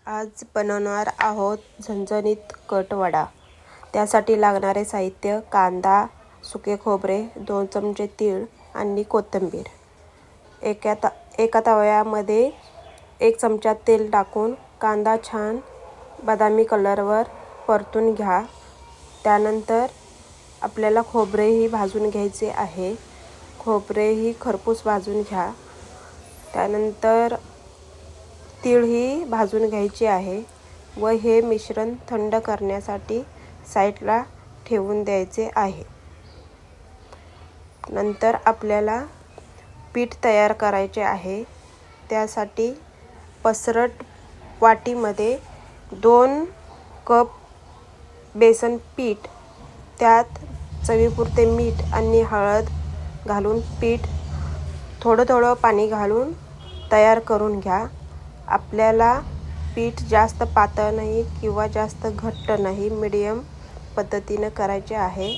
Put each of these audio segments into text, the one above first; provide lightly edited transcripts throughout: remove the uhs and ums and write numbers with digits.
आज बनवणार आहोत झणझणीत कट वडा। त्यासाठी लागणारे साहित्य: कांदा, सुके खोबरे, 2 चमचे तीळ आणि कोथिंबीर। एका तव्यामध्ये 1 चमचा तेल टाकून कांदा छान बदामी कलरवर परतून घ्या। त्यानंतर आपल्याला खोबरेही भाजून घ्यायचे आहे। खोबरेही खरपूस भाजून घ्या। त्यानंतर तीळही भाजून घ्यायचे आहे व हे मिश्रण थंड करण्यासाठी साईडला ठेवून द्यायचे आहे। नंतर आपल्याला पीठ तयार करायचे आहे। त्यासाठी पसरट वाटीमध्ये 2 कप बेसन पीठ, त्यात चवीपुरते मीठ आणि हळद घालून पीठ थोडं पाणी घालून तयार करून घ्या। आपल्याला पीठ जास्त पातळ नाही किंवा जास्त घट्ट नाही, मीडियम पद्धतीने करायचे आहे।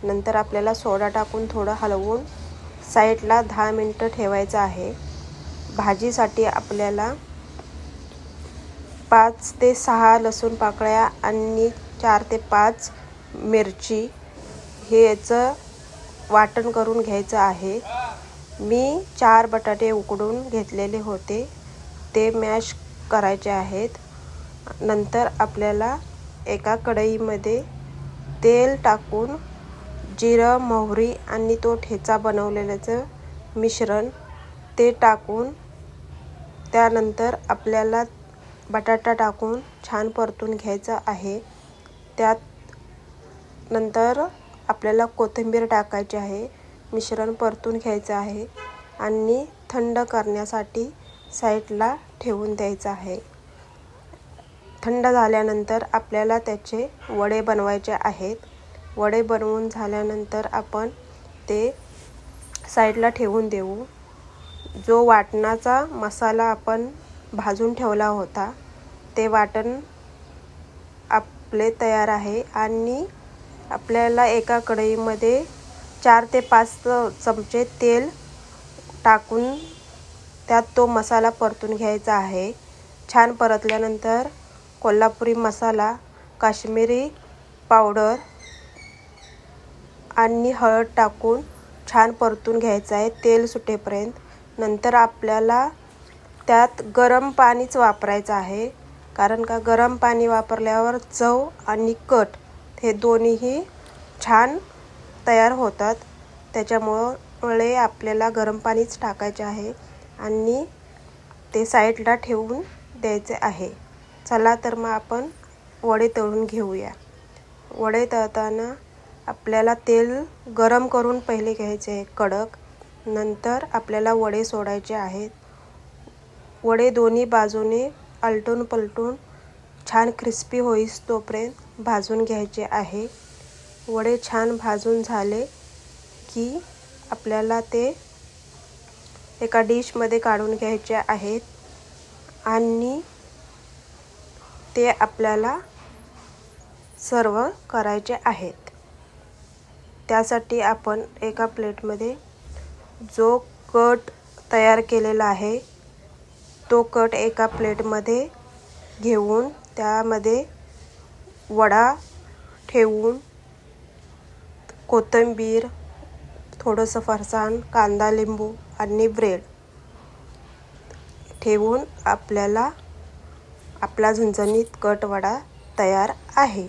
नंतर आपल्याला सोडा टाकून थोडं हलवून साईडला 10 मिनिटं ठेवायचं आहे। भाजीसाठी आपल्याला 5 ते 6 लसूण पाकळ्या आणि 4 ते 5 मिरची याचं वाटण करून घ्यायचं आहे। मी 4 बटाटे उकडून घेतलेले होते, ते मॅश करायचे आहेत। नंतर आपल्याला एका कढईमध्ये तेल टाकून जिरं, मोहरी आणि तो ठेचा बनवलेल्याचं मिश्रण ते टाकून त्यानंतर आपल्याला बटाटा टाकून छान परतून घ्यायचं आहे। त्यात नंतर आपल्याला कोथिंबीर टाकायची आहे। मिश्रण परतून घ्यायचं आहे आणि थंड करण्यासाठी साईडला ठेवून द्यायचं आहे। थंड झाल्यानंतर आपल्याला त्याचे वडे बनवायचे आहेत। वडे बनवून झाल्यानंतर आपण ते साईडला ठेवून देऊ। जो वाटणाचा मसाला आपण भाजून ठेवला होता, ते वाटण आपले तयार आहे आणि आपल्याला एका कढईमध्ये 4 ते 5 चमचे तेल टाकून त्यात तो मसाला परतून घ्यायचा आहे। छान परतल्यानंतर कोल्हापुरी मसाला, काश्मीरी पावडर आणि हळद टाकून छान परतून घ्यायचं आहे तेल सुटेपर्यंत। नंतर आपल्याला त्यात गरम पाणीच वापरायचं आहे, कारण का गरम पाणी वापरल्यावर चव आणि कट हे दोन्हीही छान तयार होतात। त्याच्यामुळे आपल्याला गरम पाणीच टाकायचे आहे आणि ते साईडला ठेवून द्यायचे आहे। चला तर मग आपण वडे तळून घेऊया। वडे तळताना आपल्याला तेल गरम करून पहिले घ्यायचे आहे कडक, नंतर आपल्याला वडे सोडायचे आहेत। वडे दोन्ही बाजूने आलटून पलटून छान क्रिस्पी होईस तोपर्यंत भाजून घ्यायचे आहे। वडे छान भाजून झाले की आपल्याला ते एका डिशमध्ये काढून घ्यायचे आहेत आणि ते आपल्याला सर्व करायचे आहेत। त्यासाठी आपण एका प्लेटमध्ये जो कट तयार केलेला आहे, तो कट एका प्लेटमध्ये घेऊन त्यामध्ये वडा ठेवून कोथिंबीर, थोडंसं फरसाण, कांदा, लिंबू आणि ब्रेड ठेवून आपल्याला आपला झणझणीत कट वडा तयार आहे।